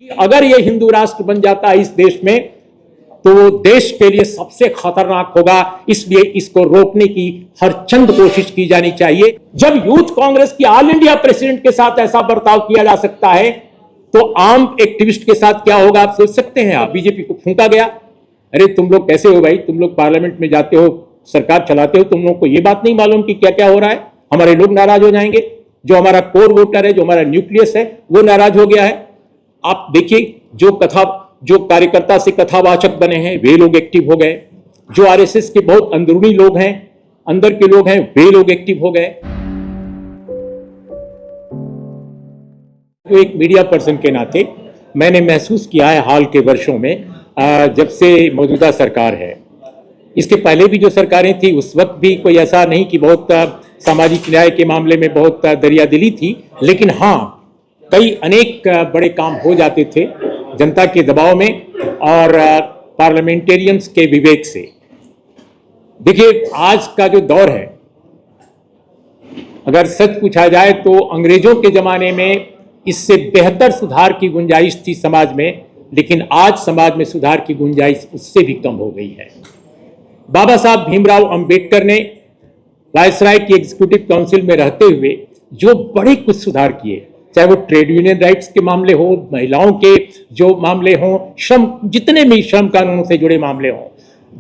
कि अगर ये हिंदू राष्ट्र बन जाता है इस देश में तो वो देश के लिए सबसे खतरनाक होगा। इसलिए इसको रोकने की हर चंद कोशिश की जानी चाहिए। जब यूथ कांग्रेस की ऑल इंडिया प्रेसिडेंट के साथ ऐसा बर्ताव किया जा सकता है तो आम एक्टिविस्ट के साथ क्या होगा आप सोच सकते हैं। आप बीजेपी को फूंका गया, अरे तुम लोग कैसे हो भाई, तुम लोग पार्लियामेंट में जाते हो, सरकार चलाते हो, तुम लोग को ये बात नहीं मालूम कि क्या क्या हो रहा है। हमारे लोग नाराज हो जाएंगे, जो हमारा कोर वोटर है, जो हमारा न्यूक्लियस है, वो नाराज हो गया है। आप देखिए जो कार्यकर्ता से कथावाचक बने हैं वे लोग एक्टिव हो गए, जो आरएसएस के बहुत अंदरूनी लोग हैं, अंदर के लोग हैं, वे लोग एक्टिव हो गए। तो एक मीडिया पर्सन के नाते मैंने महसूस किया है हाल के वर्षों में, जब से मौजूदा सरकार है, इसके पहले भी जो सरकारें थी उस वक्त भी कोई ऐसा नहीं कि बहुत सामाजिक न्याय के मामले में बहुत दरियादिली थी, लेकिन हाँ कई अनेक बड़े काम हो जाते थे जनता के दबाव में और पार्लियामेंटेरियंस के विवेक से। देखिए आज का जो दौर है, अगर सच पूछा जाए तो अंग्रेजों के जमाने में इससे बेहतर सुधार की गुंजाइश थी समाज में, लेकिन आज समाज में सुधार की गुंजाइश उससे भी कम हो गई है। बाबा साहब भीमराव अंबेडकर ने वायसराय की एग्जीक्यूटिव काउंसिल में रहते हुए जो बड़े कुछ सुधार किए, चाहे वो ट्रेड यूनियन राइट्स के मामले हो, महिलाओं के जो मामले हों, श्रम, जितने भी श्रम कानूनों से जुड़े मामले हों,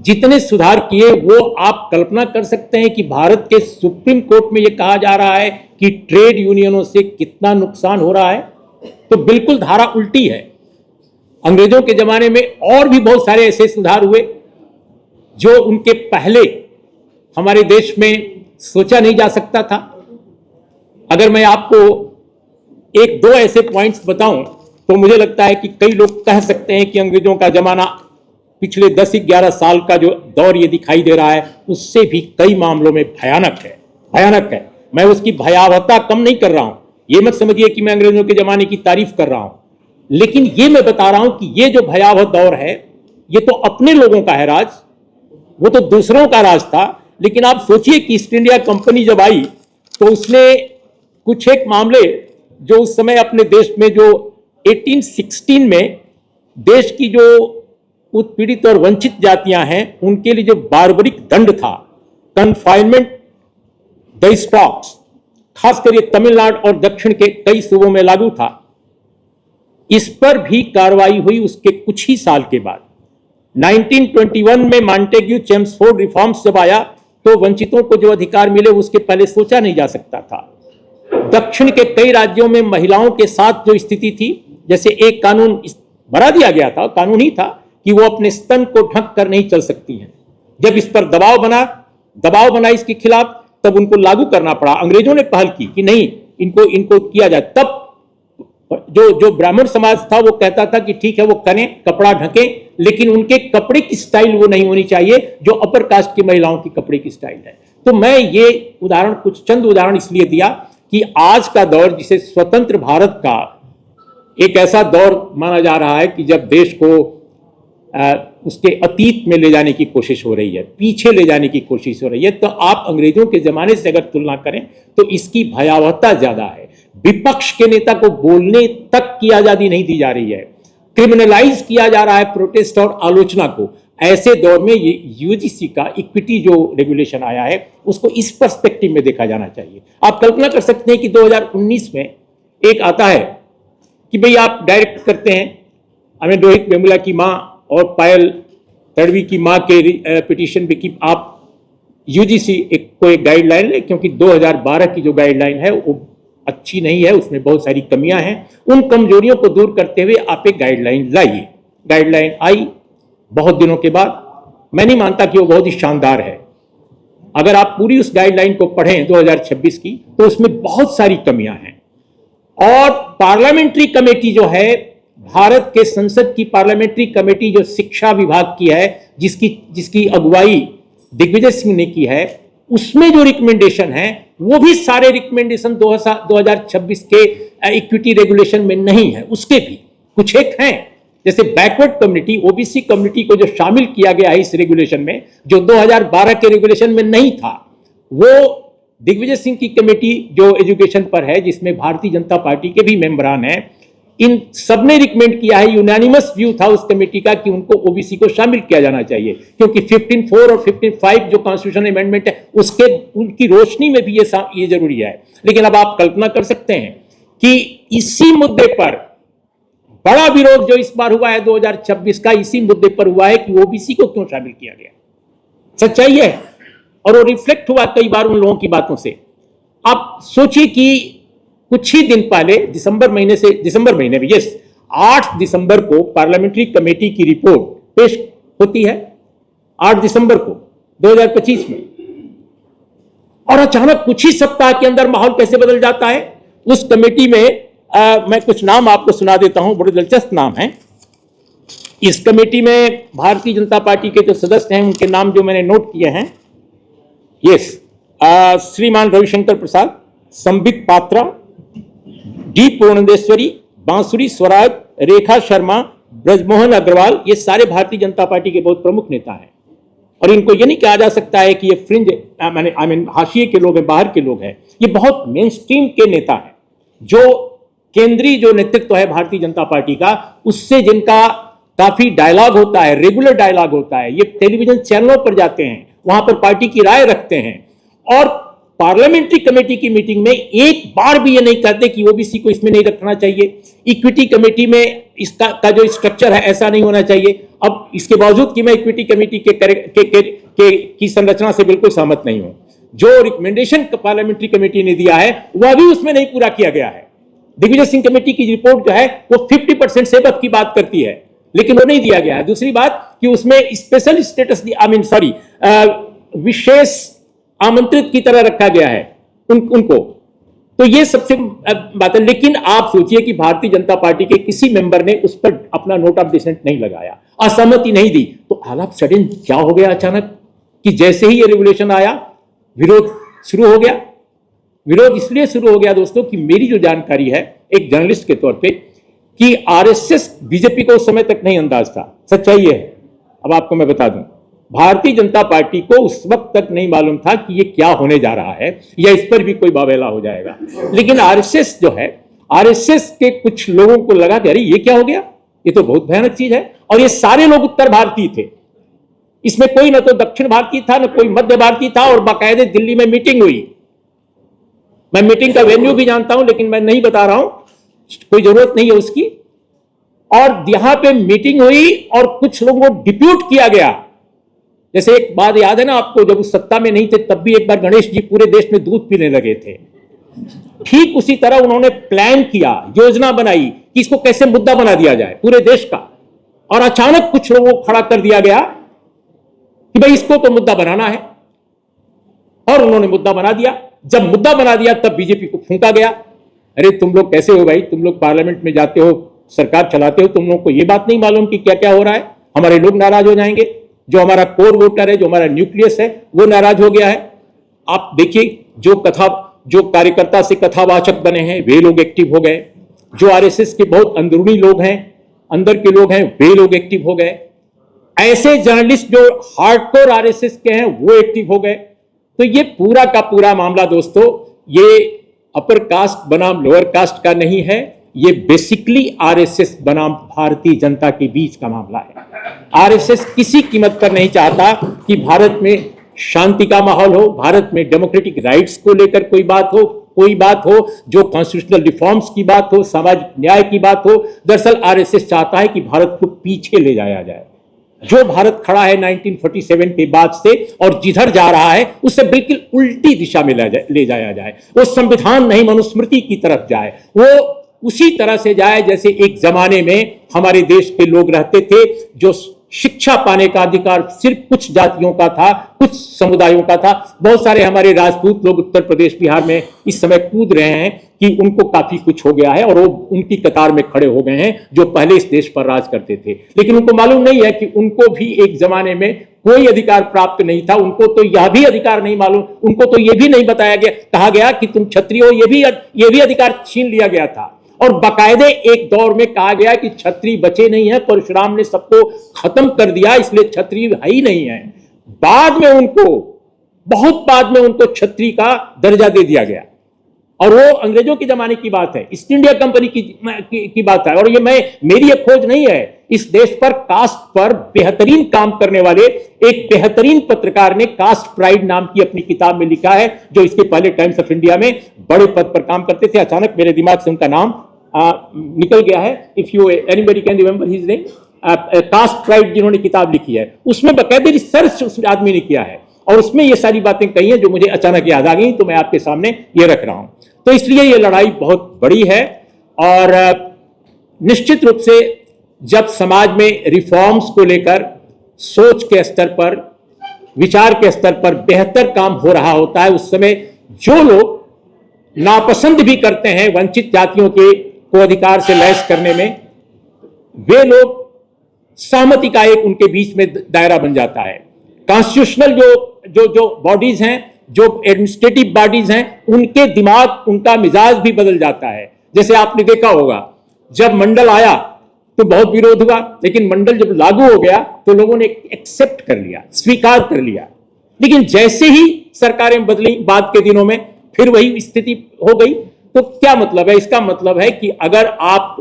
जितने सुधार किए वो आप कल्पना कर सकते हैं कि भारत के सुप्रीम कोर्ट में ये कहा जा रहा है कि ट्रेड यूनियनों से कितना नुकसान हो रहा है, तो बिल्कुल धारा उल्टी है। अंग्रेजों के जमाने में और भी बहुत सारे ऐसे सुधार हुए जो उनके पहले हमारे देश में सोचा नहीं जा सकता था। अगर मैं आपको एक दो ऐसे पॉइंट्स बताऊं तो मुझे लगता है कि कई लोग कह सकते हैं कि अंग्रेजों का जमाना पिछले 10-11 साल का जो दौर ये दिखाई दे रहा है उससे भी कई मामलों में भयानक है। मैं उसकी भयावहता कम नहीं कर रहा हूं, ये मत समझिए कि मैं अंग्रेजों के जमाने की तारीफ कर रहा हूं, लेकिन ये मैं बता रहा हूं कि ये जो भयावह दौर है ये तो अपने लोगों का है राज, वो तो दूसरों का राज था। लेकिन आप सोचिए कि ईस्ट इंडिया कंपनी जब आई तो उसने कुछ एक मामले जो उस समय अपने देश में जो 1816 में देश की जो उत्पीड़ित और वंचित जातियां हैं उनके लिए जो बार्बरिक दंड था, कन्फाइनमेंट द स्टॉक्स, खासकर ये तमिलनाडु और दक्षिण के कई सूबों में लागू था, इस पर भी कार्रवाई हुई उसके कुछ ही साल के बाद। 1921 में मॉन्टेग्यू चेम्सफोर्ड रिफॉर्म्स जब आया तो वंचितों को जो अधिकार मिले उसके पहले सोचा नहीं जा सकता था। दक्षिण के कई राज्यों में महिलाओं के साथ जो स्थिति थी, जैसे एक कानून बना दिया गया था, कानून ही था कि वो अपने स्तन को ढक कर नहीं चल सकती हैं। जब इस पर दबाव बना इसके खिलाफ, तब उनको लागू करना पड़ा। अंग्रेजों ने पहल की कि नहीं इनको किया जाए। तब जो ब्राह्मण समाज था वो कहता था कि ठीक है वो करें, कपड़ा ढकें, लेकिन उनके कपड़े की स्टाइल वो नहीं होनी चाहिए जो अपर कास्ट की महिलाओं की कपड़े की स्टाइल है। तो मैं ये कुछ चंद उदाहरण इसलिए दिया कि आज का दौर जिसे स्वतंत्र भारत का एक ऐसा दौर माना जा रहा है कि जब देश को उसके अतीत में ले जाने की कोशिश हो रही है, पीछे ले जाने की कोशिश हो रही है, तो आप अंग्रेजों के जमाने से अगर तुलना करें तो इसकी भयावहता ज्यादा है। विपक्ष के नेता को बोलने तक की आजादी नहीं दी जा रही है, क्रिमिनलाइज किया जा रहा है प्रोटेस्ट और आलोचना को। ऐसे दौर में ये यूजीसी का इक्विटी जो रेगुलेशन आया है उसको इस पर्सपेक्टिव में देखा जाना चाहिए। आप कल्पना कर सकते हैं कि 2019 में एक आता है कि भाई आप डायरेक्ट करते हैं, हमें रोहित वेमुला की मां और पायल तड़वी की मां के पिटीशन पे कि आप यूजीसी को एक गाइडलाइन है, क्योंकि 2012 की जो गाइडलाइन है वो अच्छी नहीं है, उसमें बहुत सारी कमियां हैं। उन कमजोरियों को दूर करते हुए आप एक गाइडलाइन लाइए। गाइडलाइन आई बहुत दिनों के बाद। मैं नहीं मानता कि वो बहुत ही शानदार है। अगर आप पूरी उस गाइडलाइन को पढ़ें 2026 की तो उसमें बहुत सारी कमियां हैं। और पार्लियामेंट्री कमेटी जो है, भारत के संसद की पार्लियामेंट्री कमेटी जो शिक्षा विभाग की है, जिसकी अगुवाई दिग्विजय सिंह ने की है, उसमें जो रिकमेंडेशन है वो भी सारे रिकमेंडेशन 2026 के इक्विटी रेगुलेशन में नहीं है। उसके भी कुछ एक हैं, जैसे बैकवर्ड कम्युनिटी, ओबीसी कम्युनिटी को जो शामिल किया गया है इस रेगुलेशन में, जो 2012 के रेगुलेशन में नहीं था। वो दिग्विजय सिंह की कमेटी जो एजुकेशन पर है, जिसमें भारतीय जनता पार्टी के भी मेंबरान हैं, इन सबने रिकमेंड किया है, यूनानिमस व्यू था उस कमेटी का कि उनको ओबीसी को शामिल किया जाना चाहिए, क्योंकि 15(4) और 15(5) जो कॉन्स्टिट्यूशन अमेंडमेंट है उसके उनकी रोशनी में भी ये जरूरी है। लेकिन अब आप कल्पना कर सकते हैं कि इसी मुद्दे पर बड़ा विरोध जो इस बार हुआ है 2026 का, इसी मुद्दे पर हुआ है कि ओबीसी को क्यों शामिल किया गया। सच्चाई है, और वो रिफ्लेक्ट हुआ कई बार उन लोगों की बातों से। आप सोचिए कि कुछ ही दिन पहले दिसंबर महीने में 8 दिसंबर को पार्लियामेंट्री कमेटी की रिपोर्ट पेश होती है, 8 दिसंबर को 2025 में, और अचानक कुछ ही सप्ताह के अंदर माहौल कैसे बदल जाता है। उस कमेटी में मैं कुछ नाम आपको सुना देता हूं, बड़े दिलचस्प नाम हैं। इस कमेटी में भारतीय जनता पार्टी के जो सदस्य हैं उनके नाम जो मैंने नोट किए हैं, श्रीमान रविशंकर प्रसाद, संबित पात्रा, डी पूर्णेश्वरी, बांसुरी स्वराज, रेखा शर्मा, ब्रजमोहन अग्रवाल, ये सारे भारतीय जनता पार्टी के बहुत प्रमुख नेता हैं। और इनको ये नहीं कहा जा सकता है कि ये फ्रिंज हाशिए के लोग हैं, बाहर के लोग हैं। ये बहुत मेन स्ट्रीम के नेता हैं, जो केंद्रीय जो नेतृत्व है भारतीय जनता पार्टी का, उससे जिनका काफी डायलॉग होता है, रेगुलर डायलॉग होता है। ये टेलीविजन चैनलों पर जाते हैं, वहां पर पार्टी की राय रखते हैं, और पार्लियामेंट्री कमेटी की मीटिंग में एक बार भी ये नहीं कहते कि ओबीसी को इसमें नहीं रखना चाहिए, इक्विटी कमेटी में इसका जो स्ट्रक्चर है ऐसा नहीं होना चाहिए। अब इसके बावजूद कि मैं इक्विटी कमेटी की संरचना से बिल्कुल सहमत नहीं हूं, जो रिकमेंडेशन पार्लियामेंट्री कमेटी ने दिया है वह भी उसमें नहीं पूरा किया गया है। दिग्विजय सिंह कमेटी की रिपोर्ट जो है वो 50% सेवक की बात करती है, लेकिन वो नहीं दिया गया है। दूसरी बात कि उसमें स्पेशल स्टेटस विशेष आमंत्रित की तरह रखा गया है उनको, तो ये सबसे बात है। लेकिन आप सोचिए कि भारतीय जनता पार्टी के किसी मेंबर ने उस पर अपना नोट ऑफ डिसेंट नहीं लगाया, असहमति नहीं दी, तो ऑल ऑफ सडन क्या हो गया अचानक कि जैसे ही ये रेगुलेशन आया विरोध शुरू हो गया। विरोध इसलिए शुरू हो गया दोस्तों कि मेरी जो जानकारी है एक जर्नलिस्ट के तौर पे कि आरएसएस बीजेपी को उस समय तक नहीं अंदाज था। सच्चाई है, अब आपको मैं बता दूं, भारतीय जनता पार्टी को उस वक्त तक नहीं मालूम था कि ये क्या होने जा रहा है या इस पर भी कोई बावेला हो जाएगा। लेकिन आरएसएस जो है, आरएसएस के कुछ लोगों को लगा कि अरे ये क्या हो गया, ये तो बहुत भयानक चीज है। और ये सारे लोग उत्तर भारतीय थे, इसमें कोई न तो दक्षिण भारतीय था, न कोई मध्य भारतीय था। और बाकायदे दिल्ली में मीटिंग हुई, मैं मीटिंग का वेन्यू भी जानता हूं लेकिन मैं नहीं बता रहा हूं, कोई जरूरत नहीं है उसकी। और यहां पे मीटिंग हुई और कुछ लोगों को डिप्यूट किया गया। जैसे एक बात याद है ना आपको, जब उस सत्ता में नहीं थे तब भी एक बार गणेश जी पूरे देश में दूध पीने लगे थे। ठीक उसी तरह उन्होंने प्लान किया, योजना बनाई कि इसको कैसे मुद्दा बना दिया जाए पूरे देश का। और अचानक कुछ लोगों को खड़ा कर दिया गया कि भाई इसको तो मुद्दा बनाना है, और उन्होंने मुद्दा बना दिया। जब मुद्दा बना दिया तब बीजेपी को फूंका गया, अरे तुम लोग कैसे हो भाई, तुम लोग पार्लियामेंट में जाते हो, सरकार चलाते हो, तुम लोग को यह बात नहीं मालूम कि क्या क्या हो रहा है। हमारे लोग नाराज हो जाएंगे, जो हमारा कोर वोटर है, जो हमारा न्यूक्लियस है वो नाराज हो गया है। आप देखिए जो कार्यकर्ता से कथावाचक बने हैं वे लोग एक्टिव हो गए, जो आरएसएस के बहुत अंदरूनी लोग हैं, अंदर के लोग हैं, वे लोग एक्टिव हो गए। ऐसे जर्नलिस्ट जो हार्डकोर आरएसएस के हैं वो एक्टिव हो गए। तो ये पूरा का पूरा मामला दोस्तों, ये अपर कास्ट बनाम लोअर कास्ट का नहीं है, ये बेसिकली आरएसएस बनाम भारतीय जनता के बीच का मामला है। आरएसएस किसी कीमत पर नहीं चाहता कि भारत में शांति का माहौल हो, भारत में डेमोक्रेटिक राइट्स को लेकर कोई बात हो, जो कॉन्स्टिट्यूशनल रिफॉर्म्स की बात हो, सामाजिक न्याय की बात हो। दरअसल आरएसएस चाहता है कि भारत को पीछे ले जाया जाए। जो भारत खड़ा है 1947 के बाद से और जिधर जा रहा है उससे बिल्कुल उल्टी दिशा में ले जाया जाए। वो संविधान नहीं मनुस्मृति की तरफ जाए, वो उसी तरह से जाए जैसे एक जमाने में हमारे देश के लोग रहते थे, जो शिक्षा पाने का अधिकार सिर्फ कुछ जातियों का था, कुछ समुदायों का था। बहुत सारे हमारे राजपूत लोग उत्तर प्रदेश बिहार में इस समय कूद रहे हैं कि उनको काफी कुछ हो गया है और वो उनकी कतार में खड़े हो गए हैं जो पहले इस देश पर राज करते थे। लेकिन उनको मालूम नहीं है कि उनको भी एक जमाने में कोई अधिकार प्राप्त नहीं था। उनको तो यह भी अधिकार नहीं मालूम, उनको तो यह भी नहीं बताया गया, कहा गया कि तुम क्षत्रिय हो, यह भी अधिकार छीन लिया गया था। और बाकायदे एक दौर में कहा गया कि क्षत्रिय बचे नहीं है, परशुराम ने सबको खत्म कर दिया, इसलिए क्षत्रिय है ही नहीं है। बहुत बाद में उनको क्षत्रिय का दर्जा दे दिया गया। और वो अंग्रेजों के जमाने की बात है, ईस्ट इंडिया कंपनी की बात है। और ये मेरी एक खोज नहीं है, इस देश पर कास्ट पर बेहतरीन काम करने वाले एक बेहतरीन पत्रकार ने कास्ट प्राइड नाम की अपनी किताब में लिखा है, जो इसके पहले टाइम्स ऑफ इंडिया में बड़े पद पर काम करते थे। अचानक मेरे दिमाग से उनका नाम निकल गया है। If you anybody can remember his name, caste pride जिन्होंने किताब लिखी है, उसमें बाकायदे रिसर्च उस आदमी ने किया है और उसमें ये सारी बातें कही हैं जो मुझे अचानक याद आ गई, तो मैं आपके सामने ये रख रहा हूं। तो इसलिए ये लड़ाई बहुत बड़ी है और निश्चित रूप से जब समाज में रिफॉर्म्स को लेकर सोच के स्तर पर, विचार के स्तर पर बेहतर काम हो रहा होता है, उस समय जो लोग नापसंद भी करते हैं वंचित जातियों के को अधिकार से लैस करने में, वे लोग सहमति का एक उनके बीच में दायरा बन जाता है। कॉन्स्टिट्यूशनल जो बॉडीज हैं, जो एडमिनिस्ट्रेटिव बॉडीज हैं, उनके दिमाग, उनका मिजाज भी बदल जाता है। जैसे आपने देखा होगा, जब मंडल आया तो बहुत विरोध हुआ, लेकिन मंडल जब लागू हो गया तो लोगों ने एक्सेप्ट कर लिया, स्वीकार कर लिया। लेकिन जैसे ही सरकारें बदली बाद के दिनों में, फिर वही स्थिति हो गई। तो क्या मतलब है? इसका मतलब है कि अगर आप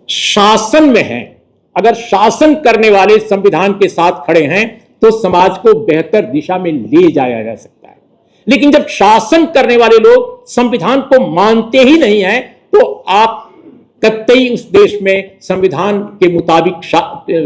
शासन में हैं, अगर शासन करने वाले संविधान के साथ खड़े हैं, तो समाज को बेहतर दिशा में ले जाया जा सकता है। लेकिन जब शासन करने वाले लोग संविधान को मानते ही नहीं हैं, तो आप कतई उस देश में संविधान के मुताबिक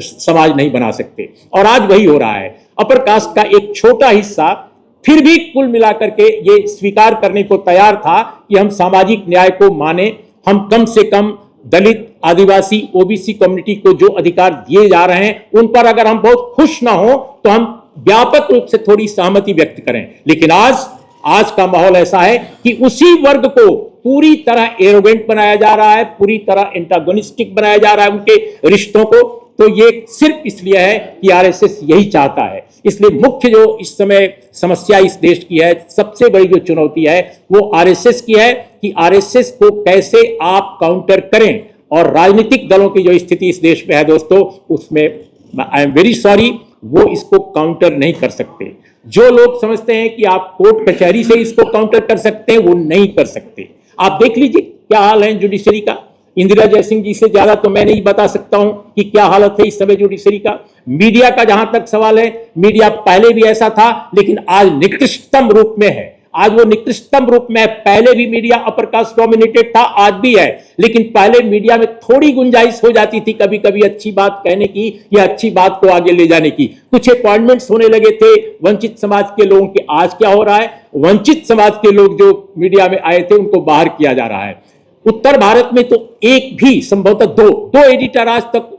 समाज नहीं बना सकते। और आज वही हो रहा है। अपर कास्ट का एक छोटा हिस्सा फिर भी कुल मिलाकर के ये स्वीकार करने को तैयार था कि हम सामाजिक न्याय को माने, हम कम से कम दलित, आदिवासी, ओबीसी कम्युनिटी को जो अधिकार दिए जा रहे हैं उन पर अगर हम बहुत खुश ना हो तो हम व्यापक रूप से थोड़ी सहमति व्यक्त करें। लेकिन आज का माहौल ऐसा है कि उसी वर्ग को पूरी तरह एरोगेंट बनाया जा रहा है, पूरी तरह एंटागोनिस्टिक बनाया जा रहा है उनके रिश्तों को। तो ये सिर्फ इसलिए है कि आरएसएस यही चाहता है। इसलिए मुख्य जो इस समय समस्या इस देश की है, सबसे बड़ी जो चुनौती है वो आरएसएस की है कि आरएसएस को कैसे आप काउंटर करें। और राजनीतिक दलों की जो स्थिति इस देश में है दोस्तों, उसमें आई एम वेरी सॉरी, वो इसको काउंटर नहीं कर सकते। जो लोग समझते हैं कि आप कोर्ट कचहरी से इसको काउंटर कर सकते हैं, वो नहीं कर सकते। आप देख लीजिए क्या हाल है जुडिशरी का। इंदिरा जयसिंह जी से ज्यादा तो मैं नहीं बता सकता हूं कि क्या हालत है इस समय जुडिशरी का। मीडिया का जहां तक सवाल है, मीडिया पहले भी ऐसा था, लेकिन आज निकृष्टतम रूप में है। आज वो निकृष्टतम रूप में है। पहले भी मीडिया अपर कास्ट डोमिनेटेड था, आज भी है, लेकिन पहले मीडिया में थोड़ी गुंजाइश हो जाती थी कभी कभी अच्छी बात कहने की या अच्छी बात को आगे ले जाने की। कुछ अपॉइंटमेंट्स होने लगे थे वंचित समाज के लोगों के। आज क्या हो रहा है? वंचित समाज के लोग जो मीडिया में आए थे उनको बाहर किया जा रहा है। उत्तर भारत में तो एक भी, संभवतः दो एडिटर आज तक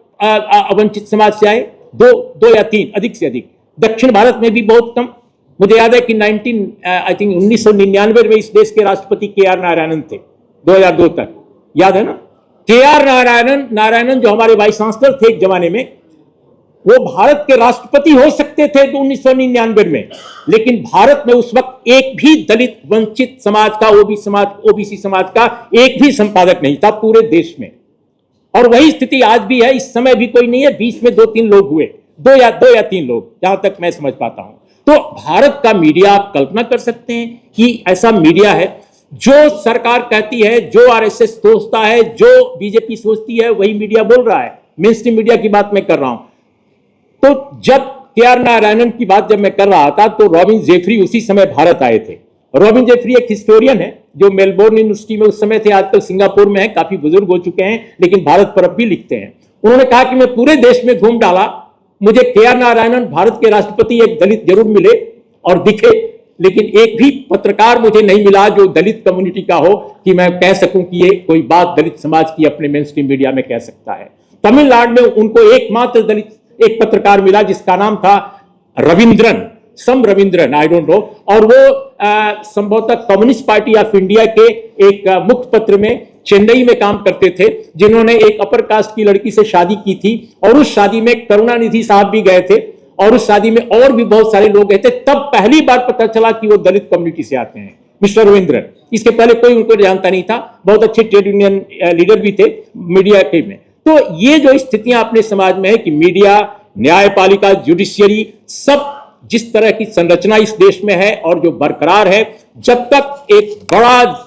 वंचित समाज से आए, दो या तीन, अधिक से अधिक। दक्षिण भारत में भी बहुत कम। मुझे याद है कि 1999 में इस देश के राष्ट्रपति के.आर. नारायणन थे, 2002 तक, याद है ना? के.आर. नारायणन जो हमारे वाइस चांसलर थे एक जमाने में, वो भारत के राष्ट्रपति हो सकते थे 1999 में, लेकिन भारत में उस वक्त एक भी दलित, वंचित समाज का, ओबीसी समाज का एक भी संपादक नहीं था पूरे देश में। और वही स्थिति आज भी है। इस समय भी कोई नहीं है। बीच में 2-3 लोग हुए, दो या तीन लोग, जहां तक मैं समझ पाता हूं। तो भारत का मीडिया, आप कल्पना कर सकते हैं कि ऐसा मीडिया है जो सरकार कहती है, जो आरएसएस सोचता है, जो बीजेपी सोचती है, वही मीडिया बोल रहा है। मेन स्ट्रीम मीडिया की बात मैं कर रहा हूं। तो जब के.आर. नारायणन की बात जब मैं कर रहा था, तो रॉबिन जेफरी उसी समय भारत आए थे। रॉबिन जेफरी एक हिस्टोरियन है जो मेलबोर्न यूनिवर्सिटी में उस समय थे, आजकल सिंगापुर में है, काफी बुजुर्ग हो चुके हैं, लेकिन भारत पर अब भी लिखते हैं। उन्होंने कहा कि मैं पूरे देश में घूम डाला, मुझे के.आर. नारायणन भारत के राष्ट्रपति एक दलित जरूर मिले और दिखे, लेकिन एक भी पत्रकार मुझे नहीं मिला जो दलित कम्युनिटी का हो कि मैं कह सकूं कि ये कोई बात दलित समाज की अपने मेन स्ट्रीम मीडिया में कह सकता है। तमिलनाडु में उनको एकमात्र दलित एक पत्रकार मिला जिसका नाम था रविंद्रन, आई डोंट नो, और वो संभवतः कम्युनिस्ट पार्टी ऑफ इंडिया के एक मुख्य पत्र में चेन्नई में काम करते थे, जिन्होंने एक अपर कास्ट की लड़की से शादी की थी, और उस शादी में करुणानिधि साहब भी गए थे, और उस शादी में और भी बहुत सारे लोग गए थे। तब पहली बार पता चला कि वो दलित कम्युनिटी से आते हैं, मिस्टर रविंद्रन। इसके पहले कोई उनको जानता नहीं था। बहुत अच्छे ट्रेड यूनियन लीडर भी थे मीडिया के में। तो ये जो स्थितियां अपने समाज में है कि मीडिया, न्यायपालिका, जुडिशियरी सब जिस तरह की संरचना इस देश में है और जो बरकरार है, जब तक एक बड़ा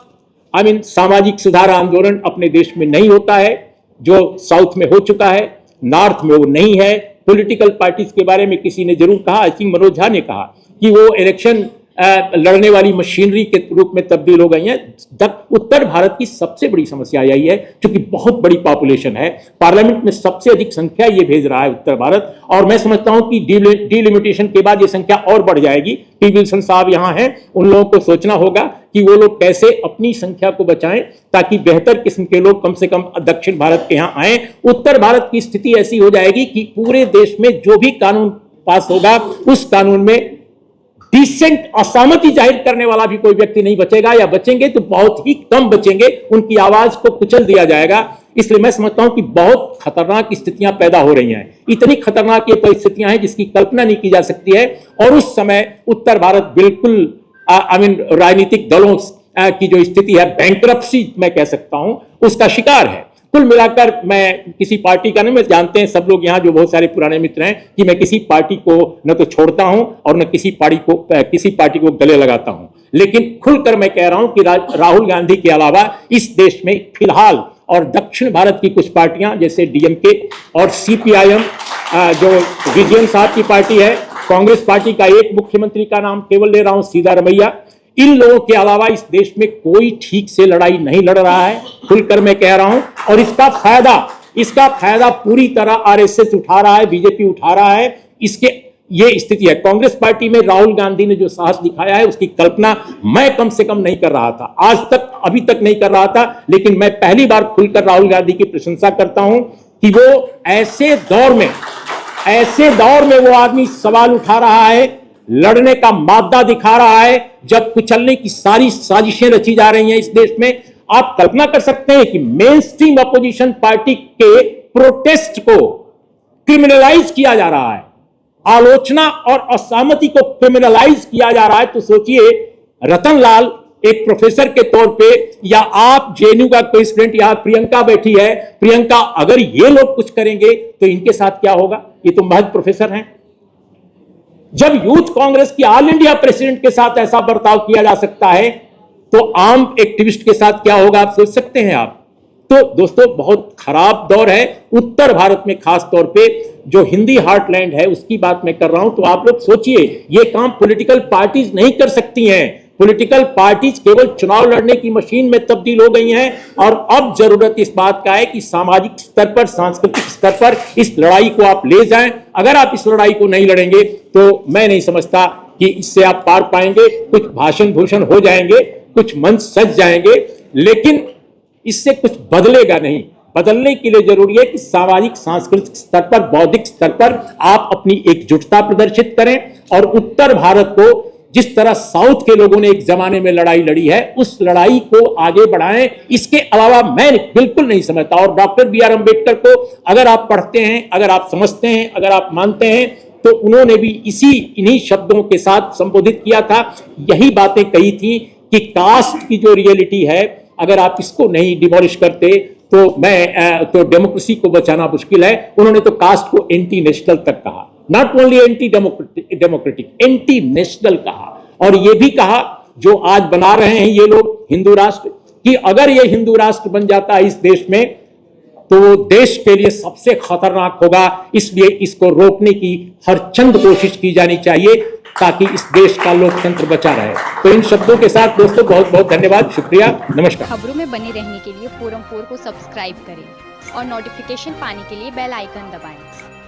सामाजिक सुधार आंदोलन अपने देश में नहीं होता है, जो साउथ में हो चुका है, नॉर्थ में वो नहीं है। पॉलिटिकल पार्टीज के बारे में किसी ने जरूर कहा, आई थिंक मनोज झा ने कहा कि वो इलेक्शन लड़ने वाली मशीनरी के रूप में तब्दील हो गई हैं। उत्तर भारत की सबसे बड़ी समस्या यही है, क्योंकि बहुत बड़ी पॉपुलेशन है, पार्लियामेंट में सबसे अधिक संख्या ये भेज रहा है उत्तर भारत, और मैं समझता हूं कि डिलिमिटेशन के बाद ये संख्या और बढ़ जाएगी। पी विल्सन साहब यहां हैं, उन लोगों को सोचना होगा कि वो लोग कैसे अपनी संख्या को बचाएं ताकि बेहतर किस्म के लोग कम से कम दक्षिण भारत के यहां आए। उत्तर भारत की स्थिति ऐसी हो जाएगी कि पूरे देश में जो भी कानून पास होगा उस कानून में डिसेंट असहमति जाहिर करने वाला भी कोई व्यक्ति नहीं बचेगा, या बचेंगे तो बहुत ही कम बचेंगे, उनकी आवाज को कुचल दिया जाएगा। इसलिए मैं समझता हूं कि बहुत खतरनाक स्थितियां पैदा हो रही हैं। इतनी खतरनाक ये परिस्थितियां हैं जिसकी कल्पना नहीं की जा सकती है, और उस समय उत्तर भारत बिल्कुल राजनीतिक दलों की जो स्थिति है, बैंकरप्सी मैं कह सकता हूं, उसका शिकार है। कुल मिलाकर मैं किसी पार्टी का नहीं, मैं जानते हैं सब लोग यहाँ जो बहुत सारे पुराने मित्र हैं कि मैं किसी पार्टी को न तो छोड़ता हूं और न किसी पार्टी को गले लगाता हूं, लेकिन खुलकर मैं कह रहा हूं कि राहुल गांधी के अलावा इस देश में फिलहाल और दक्षिण भारत की कुछ पार्टियां जैसे डीएमके और सीपीआईएम, जो विजयन साहब की पार्टी है, कांग्रेस पार्टी का एक मुख्यमंत्री का नाम केवल ले रहा हूं, सीतारमैया, इन लोगों के अलावा इस देश में कोई ठीक से लड़ाई नहीं लड़ रहा है, खुलकर मैं कह रहा हूं। और इसका फायदा पूरी तरह आरएसएस उठा रहा है, बीजेपी उठा रहा है। ये स्थिति है। कांग्रेस पार्टी में राहुल गांधी ने जो साहस दिखाया है उसकी कल्पना मैं कम से कम नहीं कर रहा था, आज तक अभी तक नहीं कर रहा था, लेकिन मैं पहली बार खुलकर राहुल गांधी की प्रशंसा करता हूं कि वो ऐसे दौर में वो आदमी सवाल उठा रहा है, लड़ने का मादा दिखा रहा है, जब कुचलने की सारी साजिशें रची जा रही हैं इस देश में। आप कल्पना कर सकते हैं कि मेन स्ट्रीम अपोजिशन पार्टी के प्रोटेस्ट को क्रिमिनलाइज किया जा रहा है, आलोचना और असहमति को क्रिमिनलाइज किया जा रहा है। तो सोचिए, रतन लाल एक प्रोफेसर के तौर पे, या आप जेएनयू का कोई स्टूडेंट, यहां प्रियंका बैठी है, प्रियंका, अगर ये लोग कुछ करेंगे तो इनके साथ क्या होगा? ये तो महज प्रोफेसर हैं। जब यूथ कांग्रेस की ऑल इंडिया प्रेसिडेंट के साथ ऐसा बर्ताव किया जा सकता है, तो आम एक्टिविस्ट के साथ क्या होगा आप सोच सकते हैं आप। तो दोस्तों, बहुत खराब दौर है उत्तर भारत में, खास तौर पे जो हिंदी हार्टलैंड है उसकी बात मैं कर रहा हूं। तो आप लोग सोचिए, ये काम पॉलिटिकल पार्टीज नहीं कर सकती हैं। पॉलिटिकल पार्टीज केवल चुनाव लड़ने की मशीन में तब्दील हो गई हैं, और अब जरूरत इस बात का है कि सामाजिक स्तर पर, सांस्कृतिक स्तर पर इस लड़ाई को आप ले जाएं। अगर आप इस लड़ाई को नहीं लड़ेंगे तो मैं नहीं समझता कि इससे आप पार पाएंगे। कुछ भाषण भूषण हो जाएंगे, कुछ मंच सज जाएंगे, लेकिन इससे कुछ बदलेगा नहीं। बदलने के लिए जरूरी है कि सामाजिक सांस्कृतिक स्तर पर, बौद्धिक स्तर पर आप अपनी एकजुटता प्रदर्शित करें, और उत्तर भारत को जिस तरह साउथ के लोगों ने एक जमाने में लड़ाई लड़ी है, उस लड़ाई को आगे बढ़ाएं। इसके अलावा मैं बिल्कुल नहीं समझता। और डॉक्टर बी.आर. अम्बेडकर को अगर आप पढ़ते हैं, अगर आप समझते हैं, अगर आप मानते हैं, तो उन्होंने भी इन्हीं शब्दों के साथ संबोधित किया था, यही बातें कही थी कि कास्ट की जो रियलिटी है, अगर आप इसको नहीं डिमोलिश करते तो डेमोक्रेसी को बचाना मुश्किल है। उन्होंने तो कास्ट को एंटी नेशनल तक कहा, not only anti democratic, anti national कहा। और ये भी कहा, जो आज बना रहे हैं ये लोग हिंदू राष्ट्र, कि अगर ये हिंदू राष्ट्र बन जाता है इस देश में तो वो देश के लिए सबसे खतरनाक होगा। इसलिए इसको रोकने की हर चंद कोशिश की जानी चाहिए ताकि इस देश का लोकतंत्र बचा रहे। तो इन शब्दों के साथ दोस्तों बहुत बहुत धन्यवाद, शुक्रिया, नमस्कार। खबरों में बने रहने के लिए फोरम 4 को सब्सक्राइब करें और नोटिफिकेशन पाने के लिए बेल आइकन दबाएं।